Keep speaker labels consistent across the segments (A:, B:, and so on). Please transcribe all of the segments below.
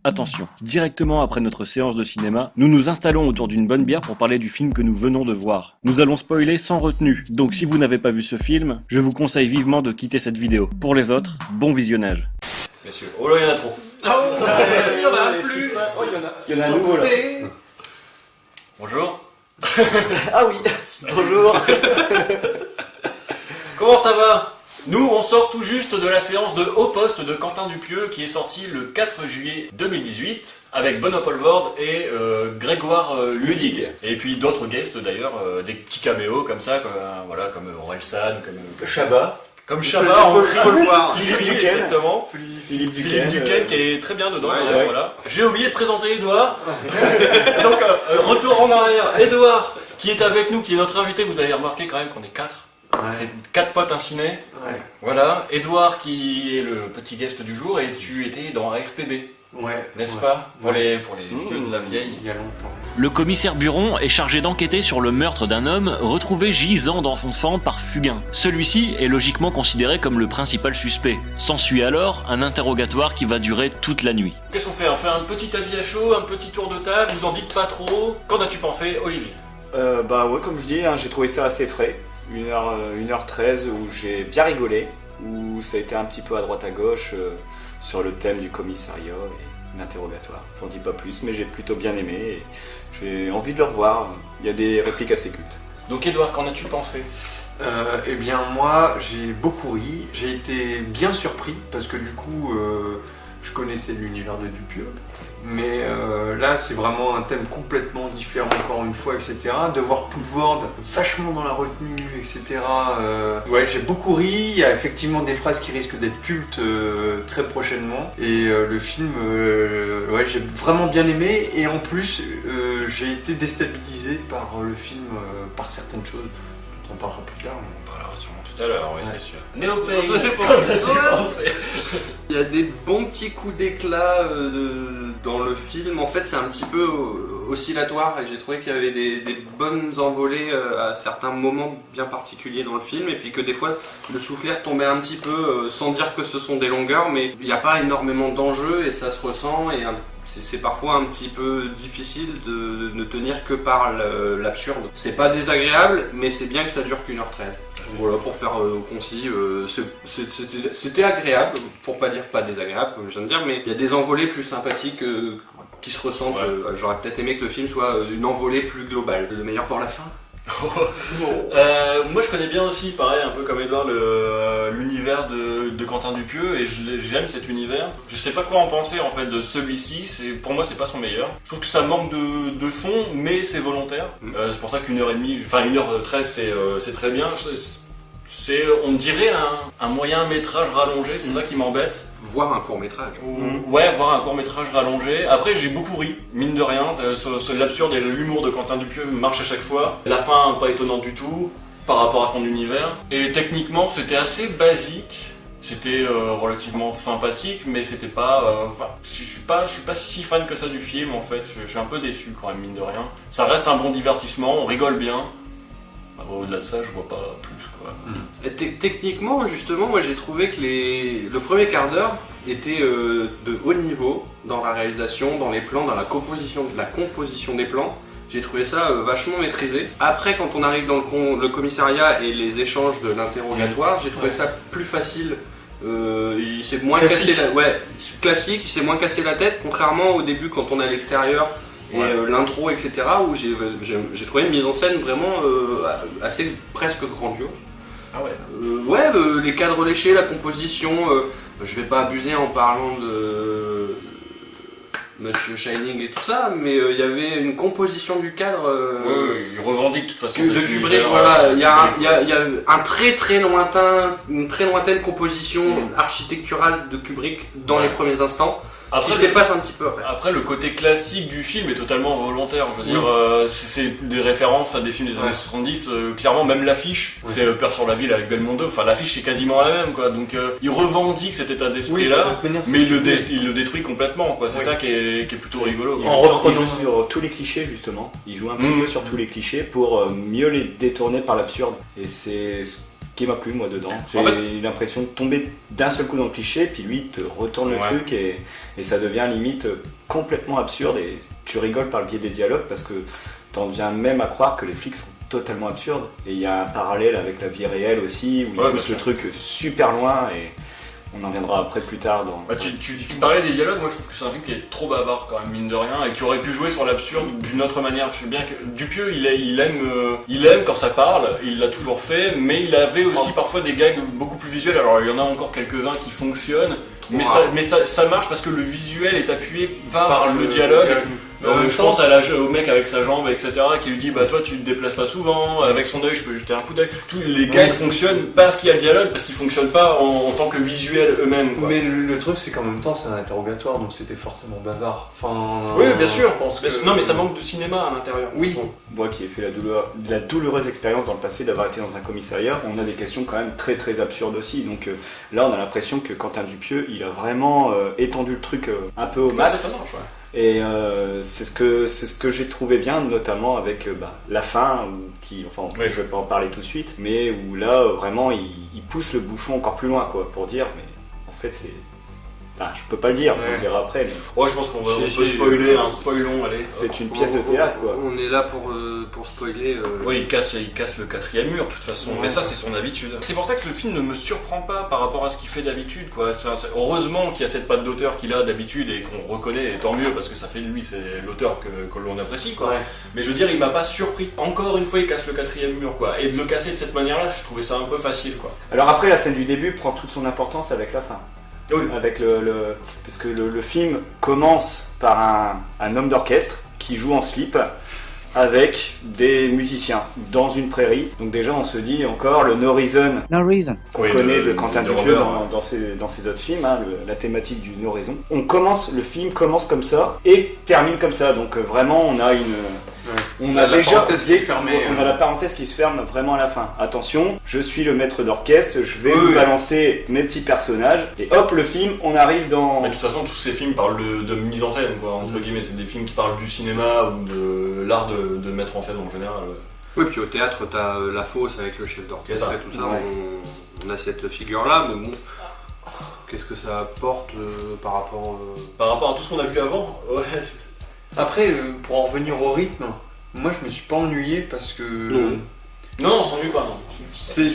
A: Attention, directement après notre séance de cinéma, nous nous installons autour d'une bonne bière pour parler du film que nous venons de voir. Nous allons spoiler sans retenue, donc si vous n'avez pas vu ce film, je vous conseille vivement de quitter cette vidéo. Pour les autres, bon visionnage.
B: Messieurs, oh là il y en a trop.
C: Oh, il y en a plus.
D: Oh, il y en a un nouveau là.
B: Bonjour.
D: Ah oui, bonjour.
B: Comment ça va? Nous, on sort tout juste de la séance de Haut Poste de Quentin Dupieux qui est sortie le 4 juillet 2018 avec Benoît Poelvoorde et Grégoire Ludig. Et puis d'autres guests d'ailleurs, des petits caméos comme ça, comme Orelsan, comme Chabat en couloir.
D: Philippe Duquesne.
B: Exactement.
D: Philippe
B: Duquesne qui est très bien dedans.
D: Ouais.
B: Voilà. J'ai oublié de présenter Edouard. Donc retour en arrière. Edouard qui est avec nous, qui est notre invité. Vous avez remarqué quand même qu'on est 4.
D: Ouais.
B: C'est 4 potes un ciné.
D: Ouais.
B: Voilà. Edouard qui est le petit guest du jour et tu étais dans FPB.
D: Ouais.
B: N'est-ce
D: Ouais.
B: pas? Pour les vieux de la vieille.
D: Il y a longtemps.
A: Le commissaire Buron est chargé d'enquêter sur le meurtre d'un homme retrouvé gisant dans son sang par Fugain. Celui-ci est logiquement considéré comme le principal suspect. S'ensuit alors un interrogatoire qui va durer toute la nuit.
B: Qu'est-ce qu'on fait? On fait un petit avis à chaud, un petit tour de table, vous en dites pas trop. Qu'en as-tu pensé, Olivier?
D: Bah ouais, comme je dis, hein, j'ai trouvé ça assez frais. 1h13 où j'ai bien rigolé, où ça a été un petit peu à droite à gauche sur le thème du commissariat et l'interrogatoire. J'en dis pas plus, mais j'ai plutôt bien aimé et j'ai envie de le revoir. Il y a des répliques assez cultes.
B: Donc Edouard, qu'en as-tu pensé?
C: Eh bien moi j'ai beaucoup ri, j'ai été bien surpris parce que du coup je connaissais l'univers de Dupieux, mais là c'est vraiment un thème complètement différent encore une fois, etc. De voir Poelvoorde vachement dans la retenue, etc. Ouais, j'ai beaucoup ri, il y a effectivement des phrases qui risquent d'être cultes très prochainement et le film, ouais, j'ai vraiment bien aimé et en plus j'ai été déstabilisé par le film, par certaines choses. On en parlera plus tard.
B: On parlera sûrement tout à l'heure, oui,
C: Ouais.
B: c'est sûr.
E: Il y a des bons petits coups d'éclat dans le film. En fait, c'est un petit peu oscillatoire et j'ai trouvé qu'il y avait des bonnes envolées à certains moments bien particuliers dans le film et puis que des fois le soufflet retombait un petit peu sans dire que ce sont des longueurs, mais il n'y a pas énormément d'enjeux et ça se ressent et c'est parfois un petit peu difficile de ne tenir que par l'absurde. C'est pas désagréable, mais c'est bien que ça dure qu'1h13. Voilà, pour faire concis, c'était agréable, pour pas dire pas désagréable, comme je viens de dire, mais il y a des envolées plus sympathiques qui se ressentent.
B: Ouais.
E: J'aurais peut-être aimé que le film soit une envolée plus globale. Le meilleur pour la fin.
B: Moi je connais bien aussi, pareil, un peu comme Edouard, l'univers de Quentin Dupieux et j'aime cet univers. Je sais pas quoi en penser en fait de celui-ci, pour moi c'est pas son meilleur. Je trouve que ça manque de fond, mais c'est volontaire. C'est pour ça qu'1h30, enfin 1h13 c'est très bien. On dirait un moyen métrage rallongé, c'est ça qui m'embête.
E: Voir un court-métrage.
B: Ouais, voir un court-métrage rallongé. Après, j'ai beaucoup ri, mine de rien. L'absurde et l'humour de Quentin Dupieux marchent à chaque fois. La fin, pas étonnante du tout, par rapport à son univers. Et techniquement, c'était assez basique. C'était relativement sympathique, mais c'était pas... je suis pas si fan que ça du film, en fait. Je suis un peu déçu, quand même, mine de rien. Ça reste un bon divertissement, on rigole bien. Au-delà de ça, je vois pas plus, quoi.
E: Et techniquement, justement, moi j'ai trouvé que le premier quart d'heure était de haut niveau dans la réalisation, dans les plans, dans la composition des plans. J'ai trouvé ça vachement maîtrisé. Après, quand on arrive dans le commissariat et les échanges de l'interrogatoire, j'ai trouvé ça plus facile. Il s'est moins
D: Classique.
E: classique, il s'est moins cassé la tête, contrairement au début quand on est à l'extérieur. Et l'intro, etc., où j'ai trouvé une mise en scène vraiment assez presque grandiose.
B: Ah ouais.
E: Les cadres léchés, la composition, je vais pas abuser en parlant de Monsieur Shining et tout ça, mais il y avait une composition du cadre
B: Il revendique de toute façon
E: de Kubrick, voilà, il y a un une très lointaine composition architecturale de Kubrick dans les premiers instants.
B: Après,
E: qui s'efface un petit peu après.
B: Après, le côté classique du film est totalement volontaire. Je veux dire, c'est des références à des films des années 70. Clairement, même l'affiche, c'est Peur sur la ville avec Belmondo. Enfin, l'affiche c'est quasiment la même, quoi. Donc, il revendique cet état d'esprit-là, mais il le détruit complètement, quoi. C'est ça qui est plutôt rigolo.
D: En reprenant sur tous les clichés, justement. Il joue un petit peu sur tous les clichés pour mieux les détourner par l'absurde. Et c'est ce qui m'a plu moi dedans. J'ai
E: En fait-
D: l'impression de tomber d'un seul coup dans le cliché, puis lui te retourne le
B: Ouais.
D: truc et ça devient limite complètement absurde et tu rigoles par le biais des dialogues parce que t'en viens même à croire que les flics sont totalement absurdes. Et il y a un parallèle avec la vie réelle aussi où il
B: Ouais,
D: pousse
B: bien
D: le
B: sûr.
D: truc super loin et on en viendra après plus tard dans...
B: Bah, tu parlais des dialogues, moi je trouve que c'est un film qui est trop bavard quand même, mine de rien, et qui aurait pu jouer sur l'absurde d'une autre manière. Je sais bien que Dupieux, il aime quand ça parle, il l'a toujours fait, mais il avait aussi parfois des gags beaucoup plus visuels. Alors il y en a encore quelques-uns qui fonctionnent, mais, ça marche parce que le visuel est appuyé par le dialogue. Je pense au mec avec sa jambe, etc., qui lui dit bah toi tu te déplaces pas souvent, avec son œil je peux jeter un coup d'œil. Tous les gags fonctionnent parce qu'il y a le dialogue, parce qu'ils fonctionnent pas en tant que visuel eux-mêmes. Quoi.
C: Mais le truc, c'est qu'en même temps, c'est un interrogatoire, donc c'était forcément bavard. Enfin,
B: Oui, bien sûr.
C: je pense que...
B: Non, mais ça manque de cinéma à l'intérieur.
C: Oui.
B: je trouve.
D: Moi qui ai fait la douloureuse expérience dans le passé d'avoir été dans un commissariat, on a des questions quand même très très absurdes aussi. Donc là on a l'impression que Quentin Dupieux il a vraiment étendu le truc un peu au max.
B: Ça marche, ouais.
D: Et c'est ce que j'ai trouvé bien, notamment avec la fin,
B: Oui.
D: je vais pas en parler tout de suite, mais où là vraiment il pousse le bouchon encore plus loin quoi, pour dire mais en fait c'est... Enfin, je peux pas le dire, on
C: Ouais.
D: le dira après, mais
B: Ouais, je pense qu'on
E: Si,
B: peut
E: si,
B: spoiler, spoilons, allez.
D: c'est une pièce de théâtre quoi.
E: On est là pour spoiler.
B: Oui, il casse le quatrième mur, de toute façon.
C: Ouais.
B: Mais ça, c'est son habitude. C'est pour ça que le film ne me surprend pas par rapport à ce qu'il fait d'habitude, quoi. Enfin, heureusement qu'il y a cette patte d'auteur qu'il a d'habitude et qu'on reconnaît, et tant mieux, parce que ça fait de lui, c'est l'auteur que l'on apprécie, quoi.
C: Ouais.
B: Mais je veux dire, il m'a pas surpris. Encore une fois, il casse le quatrième mur, quoi. Et de le casser de cette manière-là, je trouvais ça un peu facile, quoi.
D: Alors après la scène du début prend toute son importance avec la fin.
B: Oui.
D: Avec parce que le film commence par un homme d'orchestre qui joue en slip avec des musiciens dans une prairie. Donc déjà on se dit encore le No Reason qu'on
B: Oui,
D: connaît de Quentin
B: de
D: Dupieux
B: Robert,
D: dans ses autres films, hein, la thématique du No Reason. Le film commence comme ça et termine comme ça. Donc vraiment on a on a
C: La
D: déjà
C: parenthèse qui est fermée,
D: on a la parenthèse qui se ferme vraiment à la fin. Attention, je suis le maître d'orchestre, je vais vous
C: Oui.
D: balancer mes petits personnages et hop le film, on arrive dans...
B: Mais de toute façon, tous ces films parlent de mise en scène, quoi, entre guillemets. C'est des films qui parlent du cinéma ou de l'art de mettre en scène en général.
E: Oui, puis au théâtre, t'as la fosse avec le chef d'orchestre
B: C'est ça.
E: et tout ça.
D: Ouais.
E: On a cette figure-là, mais bon, qu'est-ce que ça apporte par rapport.
B: Par rapport à tout ce qu'on a vu avant, ouais.
C: Après, pour en revenir au rythme, moi je me suis pas ennuyé parce que...
B: Non, on s'ennuie pas, non.
E: C'est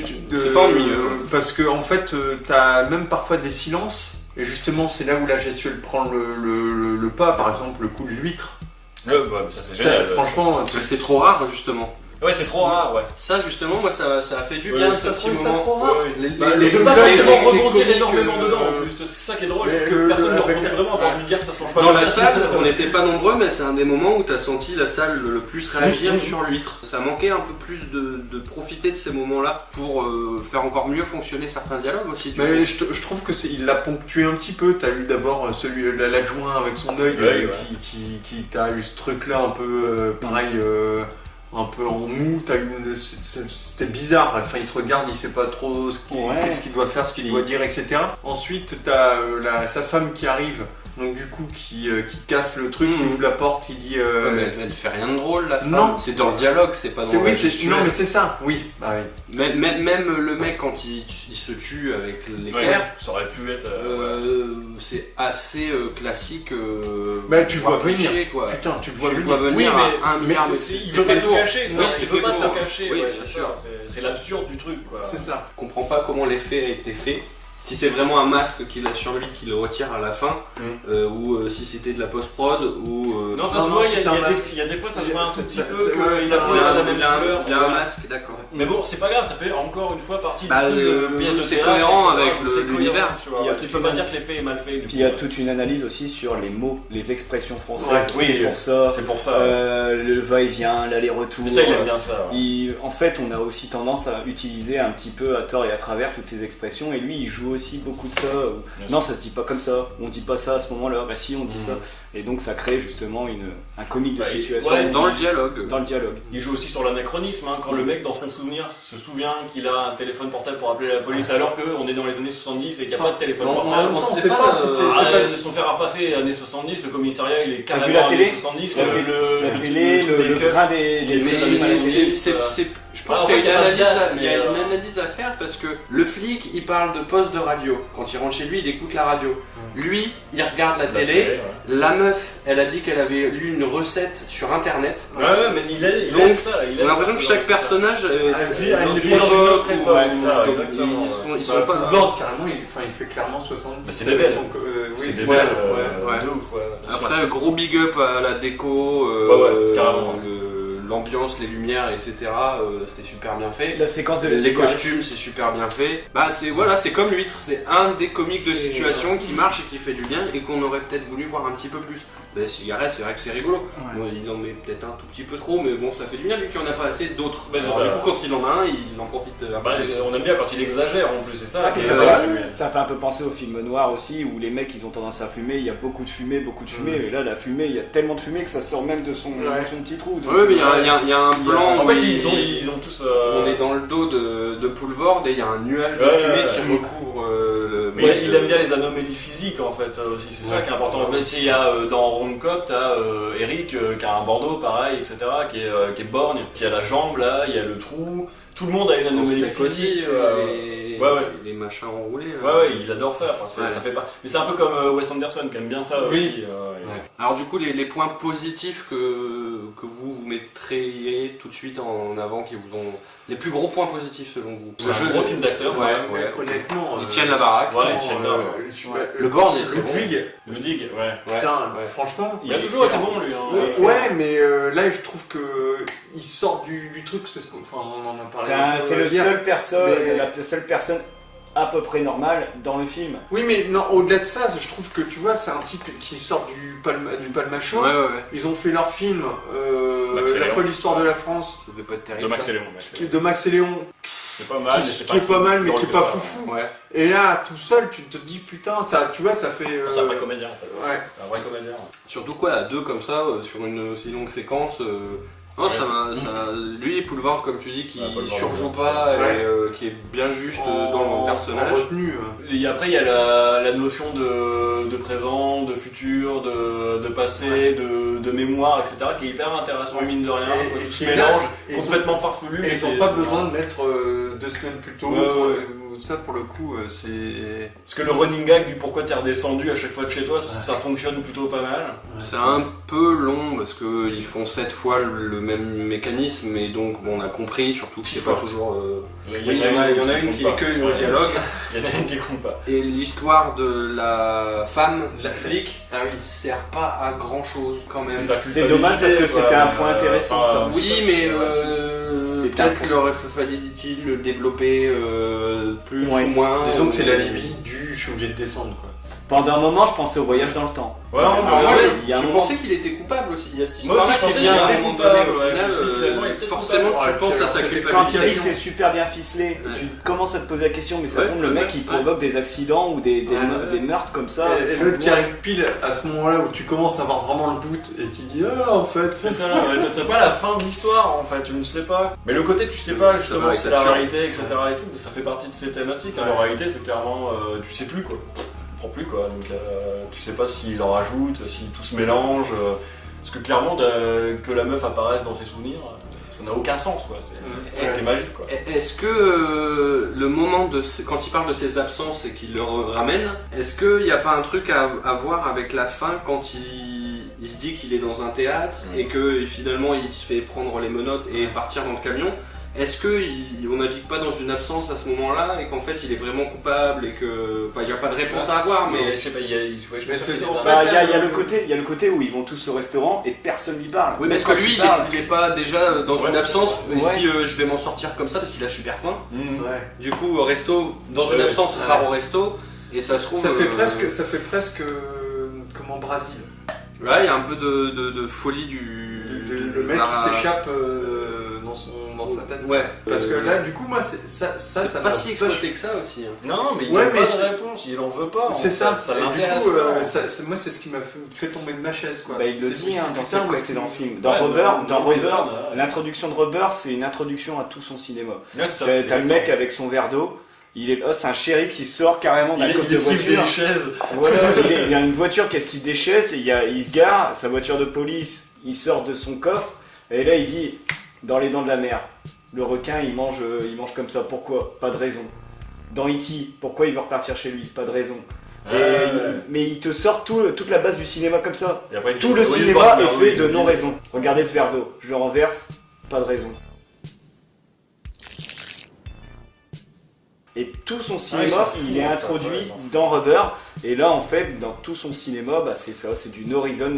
E: pas ennuyeux.
C: Parce que en fait, t'as même parfois des silences, et justement c'est là où la gestuelle prend le pas, par exemple le coup de l'huître.
B: Ouais, ça c'est
C: Ça,
B: génial.
C: franchement,
E: C'est trop rare, justement.
B: Ouais, c'est trop rare, ouais.
E: Ça, justement, moi, ça a fait du
B: Ouais,
E: bien,
B: t'as
E: ce petit
C: trouvé ça
E: moment.
C: trop rare
E: Les-
C: Bah,
E: les-
C: les-
B: De pas
C: les-
B: forcément
C: les
B: rebondir
C: comiques,
B: énormément dedans en plus. C'est ça qui est drôle, c'est que personne ne rebondit vraiment, t'as envie de dire que ça change pas
E: Dans
B: comme
E: la
B: ça,
E: salle,
B: c'est-
E: on n'était pas nombreux, mais c'est un des moments où tu as senti la salle le plus réagir sur l'huître. Ça manquait un peu plus de profiter de ces moments-là pour faire encore mieux fonctionner certains dialogues aussi. du coup.
C: Mais je trouve que il l'a ponctué un petit peu. T'as eu d'abord l'adjoint avec son œil
B: Ouais, ouais.
C: qui t'a eu ce truc là un peu pareil, un peu en mou. C'était bizarre. Enfin, il te regarde, il sait pas trop qu'est-ce qu'il doit faire, ce qu'il doit dire, etc. Ensuite, t'as sa femme qui arrive. Donc du coup qui casse le truc, qui ouvre la porte, qui dit...
E: Ouais, mais elle fait rien de drôle, la femme.
C: Non.
E: C'est dans le dialogue, c'est pas dans la gestuelle.
C: non mais c'est ça, oui. Ah, oui.
E: Même le mec, quand il se tue avec l'éclair,
B: Ouais, ça aurait pu être.
E: c'est assez classique.
C: Mais tu vois
E: cliché,
C: venir.
E: quoi.
C: Putain, tu le
E: Tu
C: vois
E: le
C: venir.
E: vois venir
B: Oui,
E: à un
B: mais
E: milliard de
B: il veut pas te le cacher, ça.
E: Oui,
B: Il veut pas te
E: lourd.
B: le cacher,
E: Oui,
B: ouais,
E: bien
B: c'est
E: sûr.
B: ça. C'est l'absurde du truc, quoi.
C: C'est ça.
E: Je comprends pas comment l'effet a été fait. Si c'est vraiment un masque qu'il a sur lui, qu'il le retire à la fin, ou si c'était de la post-prod, ou.
B: Non, ça
C: Non,
B: se
C: non,
B: voit,
C: c'est un masque.
B: il y a des fois ça se voit un tout petit
C: C'est-
B: peu
C: c'est- ouais,
B: qu'il
C: c'est
B: a pris
C: un-
B: la même couleur.
E: il a un masque, d'accord.
B: Mais bon, c'est pas grave, ça fait encore une fois partie
E: Bah,
B: du truc, pièce de
E: c'est
B: théâtre,
E: cohérent
B: etc.
E: avec
B: C'est
E: l'univers.
B: cohérent, tu vois.
D: Il y a
B: Tu
D: toute
B: peux
D: une
B: pas
D: an-
B: dire que l'effet est mal fait. du
D: Puis
B: coup.
D: il y a toute une analyse aussi sur les mots, les expressions françaises.
B: Ouais, oui,
D: c'est pour ça.
B: C'est pour ça.
D: Le va-et-vient, l'aller-retour.
B: Mais ça, il aime bien ça. ouais.
D: En fait, on a aussi tendance à utiliser un petit peu à tort et à travers toutes ces expressions, et lui, il joue aussi beaucoup de ça.
B: Bien
D: Non, ça se dit pas comme ça. On dit pas ça à ce moment-là. Bah si, on dit ça. Et donc, ça crée justement un comique de
B: Bah,
D: situation
B: ouais,
E: Dans le dialogue.
D: dans le dialogue.
B: Il joue aussi sur l'anachronisme, hein, quand le mec dans son souvenir se souvient qu'il a un téléphone portable pour appeler la police, alors qu'on est dans les années 70 et qu'il n'y a pas de téléphone
C: En
B: portable.
C: même temps, on
E: sait
C: sait
E: pas,
C: pas si c'est
B: Son fer à repasser les années 70, le commissariat il est
D: T'as vu
B: carrément
D: la télé
B: années 70,
D: La télé, le
B: des
D: grain des
B: les
E: Mais
B: très animés,
E: c'est Je pense
B: en
E: qu'il y a,
B: fait, il y a
E: une
B: pas de
E: analyse
B: date,
E: il y a
B: mais,
E: une analyse à faire parce que le flic il parle de poste de radio. Quand il rentre chez lui, il écoute la radio. Lui, il regarde la télé.
B: ouais.
E: La meuf, elle a dit qu'elle avait lu une recette sur internet.
B: Ouais, mais il a
E: Donc,
B: ça.
E: On a l'impression que chaque personnage
C: vit à une
B: vit dans une autre époque,
C: ouais,
B: c'est ça,
C: donc,
B: exactement.
E: ils sont pas.
C: Poulvord, carrément, il fait clairement 70.
B: Bah, c'est des belles.
C: Oui,
B: C'est des
C: ouais,
B: belles,
E: ouais.
B: de ouf, ouais. bien sûr.
E: Après, gros big up à la déco,
B: Ouais, carrément.
E: l'ambiance, les lumières, etc. C'est super bien fait.
D: La séquence de la
E: Les
D: cigarette.
E: costumes, c'est super bien fait. Bah c'est comme l'huître, c'est un des comiques de
D: C'est-
E: situation qui marche et qui fait du bien et qu'on aurait peut-être voulu voir un petit peu plus. Les cigarettes, c'est vrai que c'est rigolo.
D: Ouais.
E: Bon, il en met peut-être un tout petit peu trop, mais bon, ça fait du bien vu qu'il n'y en a pas assez d'autres.
B: Bah, c'est
E: Alors,
B: ça.
E: du coup, quand il en a un, il en profite un peu
B: Bah,
E: plus.
B: on aime bien quand il exagère en plus, c'est ça.
D: Ah, puis
B: qui est
D: ça,
B: génial.
D: ça fait un peu penser aux films noirs aussi, où les mecs ils ont tendance à fumer, il y a beaucoup de fumée, et là la fumée, il y a tellement de fumée que ça sort même de son petit trou. Donc,
E: Ouais, mais il y a un plan.
B: En
E: où
B: fait, ils ont tous.
E: On est dans le dos de Poulvord et il y a un nuage de
B: Ouais,
E: fumée
B: ouais,
E: qui
B: ouais.
E: recouvre le.
B: Mais il aime bien les anomalies physiques en fait aussi, c'est ça qui est important. Mais il y a dans Romcop, t'as Eric qui a un bandeau pareil, etc., qui est borgne, qui a la jambe là, il y a le trou. Tout le monde a une anomalie physique.
E: Les machins enroulés.
B: Ouais, il adore ça. Enfin,
E: Ouais.
B: ça fait pas. Mais c'est un peu comme Wes Anderson qui aime bien ça
C: Oui.
B: aussi.
E: Alors du coup, les points positifs que vous mettriez tout de suite en avant, qui vous ont les plus gros points positifs selon vous.
B: C'est un gros film d'acteur.
E: Ouais,
B: quand même.
E: ouais.
C: Honnêtement,
E: Ils tiennent la baraque.
B: Ouais, ils tiennent là.
E: Le board est très bon.
C: Ludwig,
B: Le Dig, ouais.
C: putain,
E: ouais.
C: franchement,
B: Il a toujours été bon lui. Hein.
C: Ouais, mais là je trouve que il sort du truc, c'est ce qu'on, enfin, on en a parlé. un peu
D: c'est le
C: hier.
D: seul personne,
C: mais-
D: la seule personne à peu près normale dans le film.
C: Oui, mais non, au-delà de ça, je trouve que tu vois, c'est un type qui sort du Palmachot.
E: Ouais.
C: Ils ont fait leur film,
B: Max et
C: La
B: Léon.
C: folle histoire de la France,
E: Ça devait pas être
B: De
E: terrible.
B: Max et Léon.
C: de Max et Léon,
B: C'est pas mal, mais c'est
C: qui est pas mal,
B: si
C: mais
B: drôle
C: qui est
B: que
C: pas
B: ça.
C: foufou.
E: Ouais.
C: Et là, tout seul, tu te dis putain, ça, tu vois, ça fait.
B: C'est un vrai comédien en fait.
C: Ouais.
B: C'est un vrai comédien.
E: Surtout quoi, à deux comme ça, sur une aussi longue séquence. Non,
B: Ouais,
E: lui et Poulvord, comme tu dis, qui
B: Ouais, Poulvord,
E: surjoue
B: ouais.
E: pas
C: Ouais.
E: et qui est bien juste dans le personnage.
C: En retenue.
B: Et après, il y a la notion de présent, de futur, de passé, de mémoire, etc., qui est hyper intéressant, mine de rien.
C: Et-
B: Quoi,
C: et
B: tout se
C: qui est
B: mélange,
C: là, et
B: complètement farfelu.
C: Et
B: mais
C: ils n'ont
B: c'est-
C: pas
B: c'est
C: besoin
B: marrant.
C: de mettre 2 semaines plus tôt.
B: Ouais, ouais.
C: Ça, pour le coup, c'est.
B: Parce que le running gag du pourquoi t'es redescendu à chaque fois de chez toi, ça fonctionne plutôt pas mal.
E: C'est un peu long parce qu'ils font 7 fois le même mécanisme et donc bon, on a compris surtout que c'est
B: 6
E: pas
B: fois.
E: toujours.
B: Il
E: Oui, il y en a une qui est que au dialogue.
B: Il y en a une qui compte pas.
E: Et l'histoire de la femme, de la flic,
C: Ah oui.
E: sert pas à grand chose quand même.
B: sa
D: C'est dommage parce que
B: culpabilité,
D: c'était un
B: quoi.
D: point intéressant, ça.
E: Oui, mais
D: C'est
E: peut-être
D: un-
E: qu'il aurait fallu-il le développer plus
D: Ouais.
E: ou moins.
C: Disons que c'est l'alibi du je suis obligé de descendre, quoi.
D: Pendant un moment, je pensais au voyage dans le temps.
B: Ouais,
E: Alors,
B: ouais,
E: moi,
B: ouais.
D: il y a un
E: je
D: moment-
E: pensais qu'il était coupable aussi. Il y a cette
B: Moi
E: histoire
B: aussi, je
E: qui
B: pensais
E: vient
B: qu'il
E: à un
B: était
E: moment
B: coupable,
E: donné. Au
B: ouais,
E: final,
B: je me suis dit, finalement, il est peut-être
E: forcément,
C: coupable.
E: tu penses à sa
C: Ouais,
D: Quand il dit que
E: culpabilisation.
D: c'est super bien ficelé,
E: Ouais.
D: tu commences à te poser la question, mais ça
E: Ouais,
D: tombe, le
E: ouais,
D: mec il
E: ouais.
D: provoque des accidents ou des
E: Ouais.
D: des meurtres comme ça.
C: Et
D: sans
C: l'autre qui
D: voir.
C: arrive pile à ce moment-là où tu commences à avoir vraiment le doute et qui dit ah en fait.
B: C'est ça, ouais, t'as pas la fin de l'histoire en fait, tu ne sais pas. Mais le côté tu sais pas justement
E: Ouais,
B: si c'est
E: ça
B: la
E: tue.
B: réalité, etc. et tout, ça fait partie de ces thématiques.
C: Ouais.
B: En réalité, c'est clairement tu sais plus quoi. Tu comprends plus quoi. Donc tu sais pas s'il en rajoute, si tout se mélange. Parce que clairement, que la meuf apparaisse dans ses souvenirs, ça n'a aucun sens quoi. C'est ça qui est magique quoi.
E: Est-ce que le moment quand il parle de ses absences et qu'il le ramène, est-ce qu'il n'y a pas un truc à voir avec la fin quand il se dit qu'il est dans un théâtre et que finalement il se fait prendre les menottes et partir dans le camion? Est-ce qu'on navigue pas dans une absence à ce moment-là et qu'en fait il est vraiment coupable et que. Enfin, il n'y a pas de réponse à avoir,
B: Mais
E: mais.
B: je sais pas, je
C: Mais
B: pense
C: c'est-
B: qu'il y a
C: en
B: des-
C: fait,
D: Il y a le côté où ils vont tous au restaurant et personne lui parle.
E: Oui, mais est-ce
D: Quand
E: que lui,
D: il parle,
E: il est pas déjà dans
B: Ouais,
E: une absence, il se
D: ouais.
E: dit je vais m'en sortir comme ça parce qu'il a super faim.
B: Mhm.
C: Ouais.
E: Du coup, au resto, dans une
B: Ouais,
E: absence, il
C: ouais.
E: part au resto et ça se trouve.
C: Ça fait presque comment Brésil.
E: Ouais, il y a un peu de folie du.
C: Le mec qui s'échappe dans sa tête.
E: Ouais.
C: Parce que là, du coup, moi, ça
E: C'est
C: m'a
E: pas si
C: vachement-
E: exploité que ça aussi. hein.
B: Non, mais il
C: Ouais,
B: n'a
C: mais
B: pas
C: c'est-
B: de réponse, il en veut pas. en
C: C'est
B: fait.
C: ça.
B: Ça
C: Et du
B: l'intéresse
C: coup,
B: pas. en fait.
C: moi, c'est ce qui m'a fait tomber de ma chaise, quoi.
D: Bah, il le
C: C'est-
D: dit hein, dans
C: putain,
D: ses
C: mais
D: précédents
C: c'est-
D: films. Dans
B: Ouais,
D: Rubber,
B: dans Wizard, ouais.
D: l'introduction de Rubber, c'est une introduction à tout son cinéma.
B: Ouais, c'est ça,
D: T'as le
B: exactement.
D: mec avec son verre d'eau, c'est un shérif qui sort carrément d'un
B: Il
D: coffre de
B: esquive
D: voiture.
B: des chaises.
D: Voilà, il y a une voiture, qu'est-ce qu'il déchaisse, il se gare, sa voiture de police, il sort de son coffre, et là il dit dans les dents de la mer. Le requin, il mange comme ça. Pourquoi? Pas de raison. Dans E.T., pourquoi il veut repartir chez lui? Pas de raison. Mais il te sort toute la base du cinéma comme ça.
B: Et après,
D: Tout le cinéma est fait de non-raison. Regardez ce verre d'eau. Je le renverse, pas de raison. Et tout son cinéma, il est introduit dans Rubber. Et là, en fait, dans tout son cinéma, bah, c'est ça, c'est du no reason.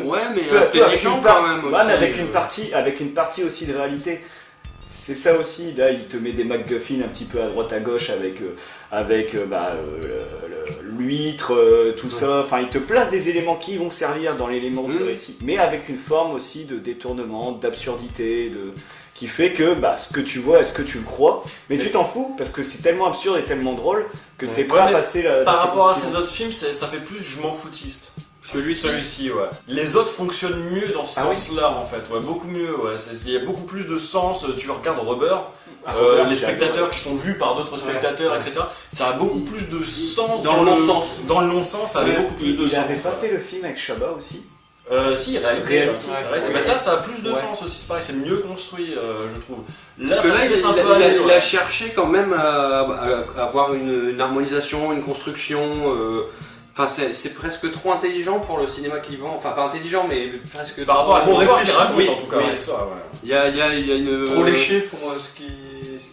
E: Ouais, mais
D: Peu à peu,
E: intelligent quand même aussi.
D: Avec une partie aussi de réalité. C'est ça aussi, là il te met des MacGuffin un petit peu à droite à gauche avec l'huître, tout ça. Enfin, il te place des éléments qui vont servir dans l'élément du récit, mais avec une forme aussi de détournement, d'absurdité, qui fait que ce que tu vois, est-ce que tu le crois? Mais tu t'en fous parce que c'est tellement absurde et tellement drôle que t'es prêt à passer la.
B: Par rapport à ces autres films, ça fait plus je m'en foutiste. Celui-ci, ouais. Les autres fonctionnent mieux dans ce sens-là, en fait. Ouais, beaucoup mieux, ouais. Il y a beaucoup plus de sens. Tu regardes Rubber, les spectateurs qui sont vus par d'autres spectateurs, etc. Ça a beaucoup plus de sens
E: dans le non-sens.
B: Dans le non-sens, ça avait beaucoup plus de sens.
D: Il avait pas fait le film avec Chabat aussi?
B: Si, Réalité. Ça a plus de sens aussi, c'est pareil, c'est mieux construit, je trouve.
E: Là, il a cherché quand même à avoir une harmonisation, une construction. Enfin, c'est presque trop intelligent pour le cinéma qu'il vend. Enfin, pas intelligent, mais presque
B: par rapport à l'histoire qu'il raconte,
E: oui,
B: en tout cas.
E: Oui.
B: C'est ça, ouais.
E: Il y a une.
C: Trop léché pour ce qui.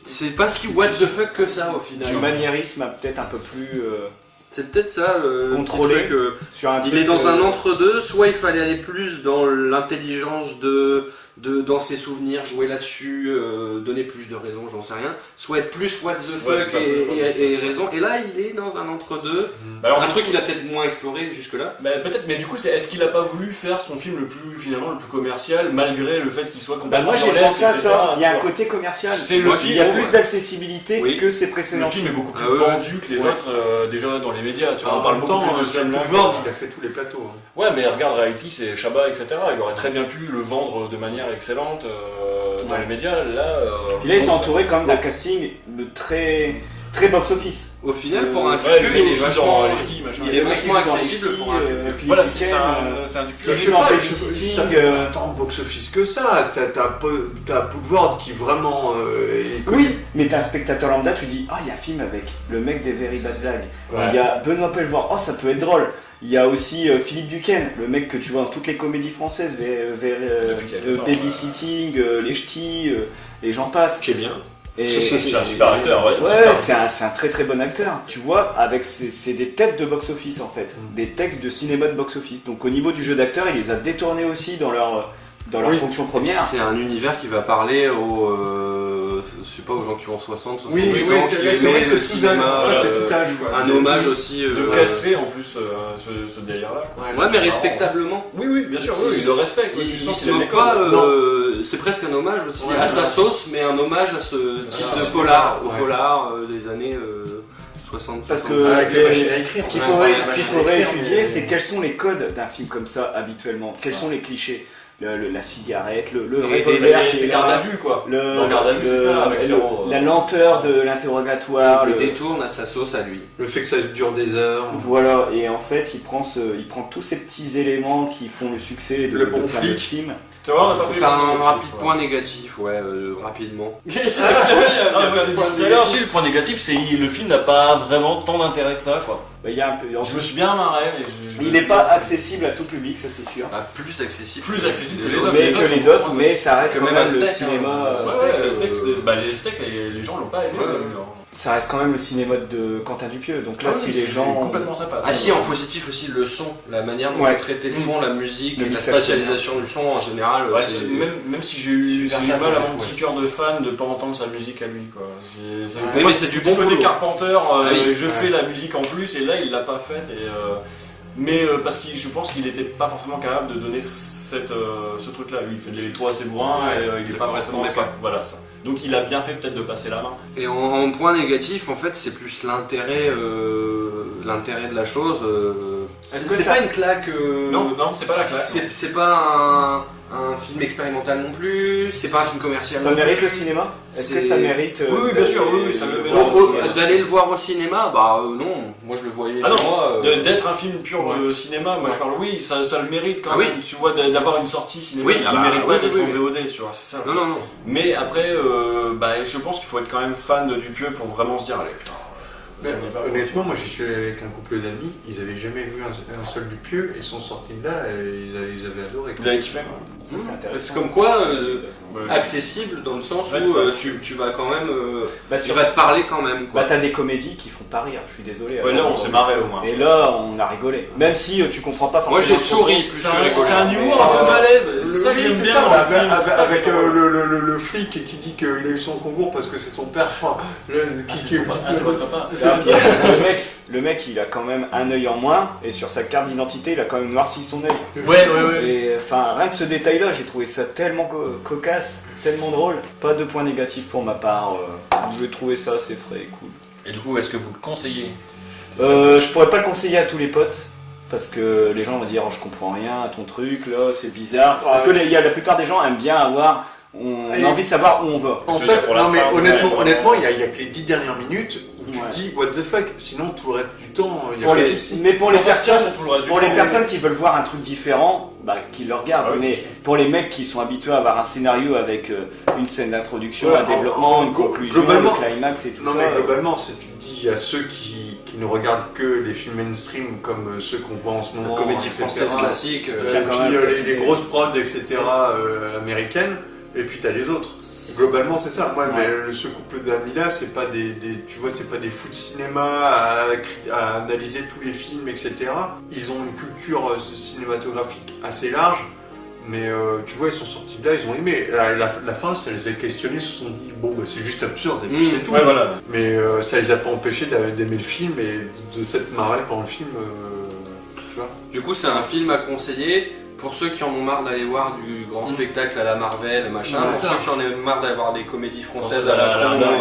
E: C'est pas si what the fuck que ça au final.
D: Du maniérisme peut-être un peu plus.
E: C'est peut-être ça le
D: contrôlé.
E: Sur un il est dans un entre-deux. Soit il fallait aller plus dans l'intelligence dans ses souvenirs, jouer là-dessus, donner plus de raisons, j'en sais rien. Soit être plus what the fuck et raison. Et là, il est dans un entre-deux. Un truc qu'il a peut-être moins exploré jusque-là.
B: Peut-être, mais du coup, est-ce qu'il a pas voulu faire son film le plus commercial, malgré le fait qu'il soit complètement
D: moi j'ai pensé à ça. Il y a un côté commercial. Il y a plus d'accessibilité que ses précédents.
B: Le film est beaucoup plus vendu que les autres déjà dans les médias. Tu vois, on parle beaucoup plus de ce film.
C: Il a fait tous les plateaux.
B: Ouais, mais regarde Reality, c'est Chabat, etc. Il aurait très bien pu le vendre de manière excellente dans les médias. Là,
D: il s'est entouré quand même d'un casting de très box-office.
E: Au final, pour un
B: Dupieux,
E: il est vachement accessible pour un Dupieux.
B: Voilà, c'est un Dupieux.
C: Je sais pas, ça fait pas tant de box-office que ça. T'as Boulevard qui vraiment
D: oui, mais t'as un spectateur lambda, tu dis il y a un film avec le mec des Very Bad Blagues. Il y a Benoît Poelvoort, ça peut être drôle. Il y a aussi Philippe Duquesne, le mec que tu vois dans toutes les comédies françaises, Babysitting, Les Ch'tis, et j'en passe.
C: Qui est bien.
B: C'est un super acteur,
D: c'est un très très bon acteur. Tu vois, c'est des têtes de box-office en fait, des textes de cinéma de box-office. Donc au niveau du jeu d'acteur, il les a détournés aussi dans leur fonction première.
E: C'est un univers qui va parler je sais pas, aux gens qui ont 60, 70 ans,
C: c'est vrai que c'est tout âge.
E: Un hommage aussi.
B: De casser en plus ce délire-là.
E: Ouais, mais respectablement.
B: Oui, bien sûr, il le respecte.
E: Il se moque pas, c'est presque un hommage aussi à sa sauce, mais un hommage à ce type de polar, au polar des années 60.
D: Parce que ce qu'il faudrait étudier, c'est quels sont les codes d'un film comme ça habituellement, quels sont les clichés. La cigarette, le revolver,
B: c'est garde à vue quoi. Dans garde à vue, c'est ça, avec
D: la lenteur de l'interrogatoire.
E: Il le détourne à sa sauce à lui.
C: Le fait que ça dure des heures.
D: Voilà, et en fait, il prend tous ces petits éléments qui font le succès de plein de films.
B: Tu vois, on a pas fait
E: un rapide point négatif, rapidement.
B: Tout à l'heure, le point négatif, c'est que le film n'a pas vraiment tant d'intérêt que ça, quoi. Je me suis bien marré, mais
D: il n'est pas accessible à tout public, ça c'est sûr.
E: Plus accessible
D: que les autres, mais ça reste quand même le cinéma.
B: Les steaks, les gens l'ont pas aimé.
D: Ça reste quand même le cinéma de Quentin Dupieux, donc là si les gens...
B: complètement sympa.
E: Ah si, en positif aussi, le son, la manière dont il traitait le son, la musique, la spatialisation du son en général.
B: Même si j'ai eu mal à mon petit cœur de fan de pas entendre sa musique à lui, quoi.
E: Mais c'est du bon côté
B: Carpenter, je fais la musique en plus, et là il l'a pas faite, mais parce que je pense qu'il était pas forcément capable de donner ce truc-là. Lui, il fait des toits assez bourrins, et il est pas forcément capable. Voilà ça. Donc il a bien fait peut-être de passer la main.
E: Et en point négatif, en fait, c'est plus l'intérêt de la chose. Est-ce que c'est pas une claque
B: Non, c'est pas la claque.
E: C'est pas un film expérimental non plus, c'est pas un film commercial.
D: Ça
E: non
D: mérite
E: plus.
D: le cinéma? Est-ce que
E: C'est-
D: ça mérite
B: Oui, bien sûr, oui, ça le mérite.
E: D'aller le voir au cinéma, bah non, moi je le voyais
B: Ah non,
E: chez moi.
B: d'être un film pur cinéma, moi je parle, oui, ça le mérite quand
E: Ah
B: même,
E: oui.
B: tu vois, d'avoir une sortie cinéma,
E: Oui,
B: il
E: ah bah,
B: mérite pas
E: oui,
B: d'être
E: oui,
B: en
E: oui.
B: VOD, tu vois, c'est ça.
E: Non, non, non.
B: Mais après, je pense qu'il faut être quand même fan de Dupieux pour vraiment se dire, allez, putain, ça me va.
C: Honnêtement, moi j'y suis allé avec un couple d'amis, ils avaient jamais vu un seul Dupieux, ils sont sortis de là et ils avaient adoré.
B: Vous avez kiffé?
D: Ça, c'est intéressant.
E: C'est comme quoi,
B: Ouais.
E: accessible dans le sens
B: Ouais,
E: où
B: c'est ça.
E: tu vas quand même.
D: Bah,
E: Tu vas te parler quand même, quoi.
D: Bah, t'as des comédies qui font pas rire, je suis désolé.
B: Ouais, là on s'est marré au moins.
D: Et là, on a rigolé. Même si tu comprends pas forcément.
E: Moi j'ai
D: le propos.
E: souri plus
B: C'est
E: que rigolé.
B: c'est un humour un peu malaise, c'est ça que j'aime bien dans le film. c'est ça
C: avec
B: qui est drôle.
C: le flic qui dit qu'il a eu son concours parce que c'est son père. Enfin,
B: C'est votre papa.
D: Ah, puis, le mec, il a quand même un œil en moins, et sur sa carte d'identité, il a quand même noirci son œil.
B: Ouais.
D: Et enfin, rien que ce détail-là, j'ai trouvé ça tellement cocasse, tellement drôle. Pas de points négatifs pour ma part. J'ai trouvé ça assez frais et cool.
B: Et du coup, est-ce que vous le conseillez?
D: Je pourrais pas le conseiller à tous les potes. Parce que les gens vont dire, oh, je comprends rien à ton truc, là, c'est bizarre. Parce que la plupart des gens aiment bien avoir. On a envie de savoir où on va.
C: En
B: Tu veux dire
C: fait,
B: pour la
C: non mais
B: fin,
C: honnêtement, il y a que les 10 dernières minutes où tu
D: Ouais.
C: te dis what the fuck, sinon tout le reste du temps, il y a
D: Pour
C: pas de
D: les,
C: soucis.
D: mais pour les personnes,
B: tout le reste du
D: pour les
B: temps,
D: personnes qui veulent voir un truc différent, bah, qui le regardent.
B: Ah oui,
D: mais
B: bien sûr.
D: pour les mecs qui sont habitués à avoir un scénario avec une scène d'introduction,
C: Ouais,
D: un développement, une
C: glo-
D: conclusion,
C: globalement-
D: le climax et tout
C: Non
D: ça.
C: mais globalement, si tu te dis à ceux qui ne regardent que les films mainstream comme ceux qu'on voit en ce moment,
E: La comédie
C: etc.,
E: française classique.
D: Tiens,
C: et
D: quand
C: puis
D: même,
C: les
D: c'est-
C: grosses prods, etc. Américaines, et puis t'as les autres. Globalement, c'est ça. Moi,
D: Ouais.
C: mais ce couple d'amis là, c'est pas tu vois, c'est pas des fous de cinéma à analyser tous les films, etc. Ils ont une culture cinématographique assez large, mais tu vois, ils sont sortis de là, ils ont aimé. La fin, ça les a questionnés, ils se sont dit bon, bah, c'est juste absurde et puis c'est tout.
B: Ouais, voilà.
C: Mais ça les a pas empêchés d'aimer le film et de s'être marrés pendant le film. Tu vois.
E: Du coup, c'est un film à conseiller pour ceux qui en ont marre d'aller voir du grand spectacle à la Marvel, machin.
C: C'est
E: Pour
C: ça.
E: ceux qui en ont marre d'aller voir des comédies françaises
B: Françaises
E: à la
B: Aladdin,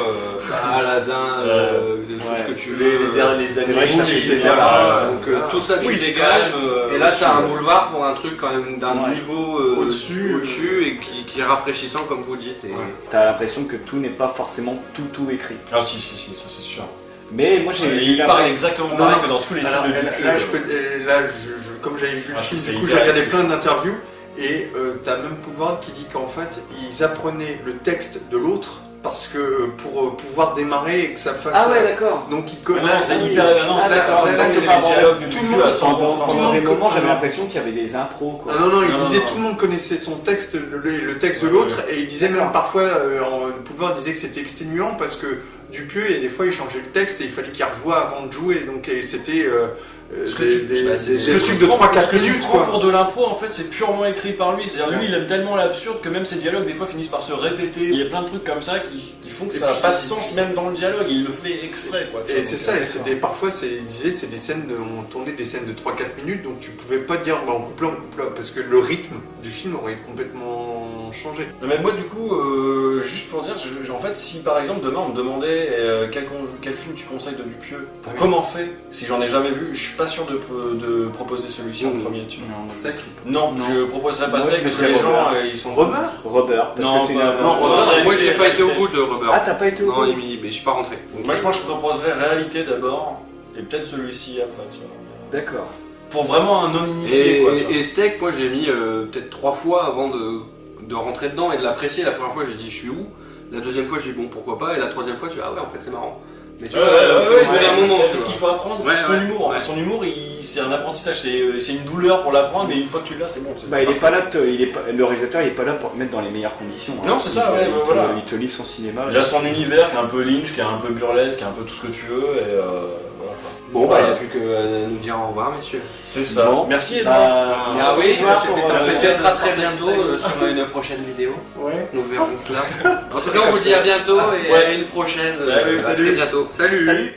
E: Aladdin, tout
D: Ouais.
E: ce que tu veux.
C: Les derniers
D: C'est vrai que ça, c'est
C: etc.
D: génial.
E: Donc tout ça, tu
B: Oui, c'est
E: dégages.
B: quand même,
E: Et là,
B: au-dessus,
E: t'as un
B: ouais.
E: boulevard pour un truc quand même d'un
D: Ouais.
E: niveau
C: Au-dessus,
E: et qui est rafraîchissant, comme vous dites. Et...
C: Ouais.
D: T'as l'impression que tout n'est pas forcément tout écrit.
B: Ah si, ça c'est sûr.
D: Mais moi j'ai
B: Il
D: eu
B: parle
D: l'impression.
B: exactement
C: Non,
B: pareil
C: non.
B: que dans tous les
C: Alors,
B: films de
C: là,
B: Dupieux.
C: comme j'avais vu le
B: Ah,
C: film,
B: c'est
C: du coup
B: hyper
C: j'ai regardé
B: écrit.
C: plein d'interviews et t'as même Poulvord qui dit qu'en fait ils apprenaient le texte de l'autre parce que pour pouvoir démarrer et que ça fasse.
D: Ah ouais, d'accord.
C: Donc ils
B: Non,
C: connaissent.
B: c'est hyper. Non,
D: Ah,
B: ça
D: d'accord,
B: sent
D: d'accord,
B: que c'est
D: pardon.
B: les dialogues de
C: Tout le
B: Dupieux
C: monde-
B: à 100%.
D: Pendant des moments, j'avais
C: Ah non.
D: l'impression qu'il y avait des impros, quoi.
C: Ah non, il
B: Non,
C: disait
B: non,
C: tout le monde connaissait son texte, le texte de
B: Ouais,
C: l'autre, et il disait même
D: D'accord.
C: parfois, Poulvord disait que c'était exténuant parce que Dupieux, et des fois il changeait le texte et il fallait qu'il revoie avant de jouer, donc et c'était
B: Ce que
C: des
B: tu
C: trucs de 3-4
B: tu
C: minutes
B: prends
C: quoi.
B: pour de l'impro, en fait, c'est purement écrit par lui. C'est-à-dire, lui, il aime tellement l'absurde que même ses dialogues, des fois, finissent par se répéter. Il y a plein de trucs comme ça qui font que
C: Et
B: ça n'a
C: puis-
B: pas de sens, même dans le dialogue. Il le fait exprès, quoi.
C: Et c'est ça, et parfois il disait c'est des scènes, on tournait des scènes de 3-4 minutes, donc tu pouvais pas te dire bah, on coupe là, parce que le rythme du film aurait complètement changé.
B: Non, mais moi, du coup, juste pour dire, en fait, si par exemple demain on me demandait quel film tu conseilles de Dupieux pour
C: Oui.
B: commencer, si j'en ai jamais vu, je suis pas sûr de proposer celui-ci en premier. Tu vois.
D: Non,
C: Steak.
B: Non,
D: Non.
B: je proposerais pas
D: Moi,
B: Steak
D: je
B: parce que
D: mettrais
B: les gens
D: Robert.
B: ils sont.
C: Robert
D: Robert, parce
B: Non,
D: que c'est une.
B: pas- non, Robert.
E: moi,
B: Réalité,
E: j'ai pas été au
B: réalité.
E: bout de Rubber.
D: Ah, t'as pas été au
E: Non,
D: bout
E: mais je suis pas rentré.
B: Moi, je pense que je proposerais Réalité d'abord et peut-être celui-ci après. Tu vois.
D: D'accord.
B: Pour vraiment un non-initié, quoi. tu vois.
E: Et Steak, moi j'ai mis peut-être 3 fois avant de rentrer dedans et de l'apprécier. La première fois, j'ai dit je suis où. La deuxième fois, j'ai dit bon, pourquoi pas. Et la troisième fois, j'ai dit ah ouais, en fait, c'est marrant. Mais tu vois, au bout d'un moment, tu
B: parce
E: vois.
B: qu'il faut apprendre,
E: Ouais,
B: c'est son
E: ouais,
B: humour. En
E: ouais.
B: fait, son humour, c'est un apprentissage, c'est une douleur pour l'apprendre, mais une fois que tu l'as, c'est bon.
D: Bah, il est pas là, le réalisateur il est pas là pour te mettre dans les meilleures conditions. hein.
B: Non, c'est ça,
D: Il-
B: ouais,
D: il te-
B: voilà.
D: Il te lit son cinéma.
B: Il a son univers qui est un peu Lynch, qui est un peu burlesque, qui est un peu tout ce que tu veux, et voilà. quoi.
E: Bon, bah, il n'y a plus qu'à nous dire au revoir, messieurs.
B: C'est ça.
D: Bon.
B: Merci Edouard.
E: Ah oui,
D: ce soir,
C: c'était
D: pour,
C: un
E: Peut-être à très bientôt sur une prochaine vidéo.
C: Ouais.
E: Nous verrons cela. En tout cas, on vous dit à bientôt et
B: Ouais.
E: à une prochaine.
B: Salut,
E: À très
C: salut.
E: bientôt. Salut.
D: Salut.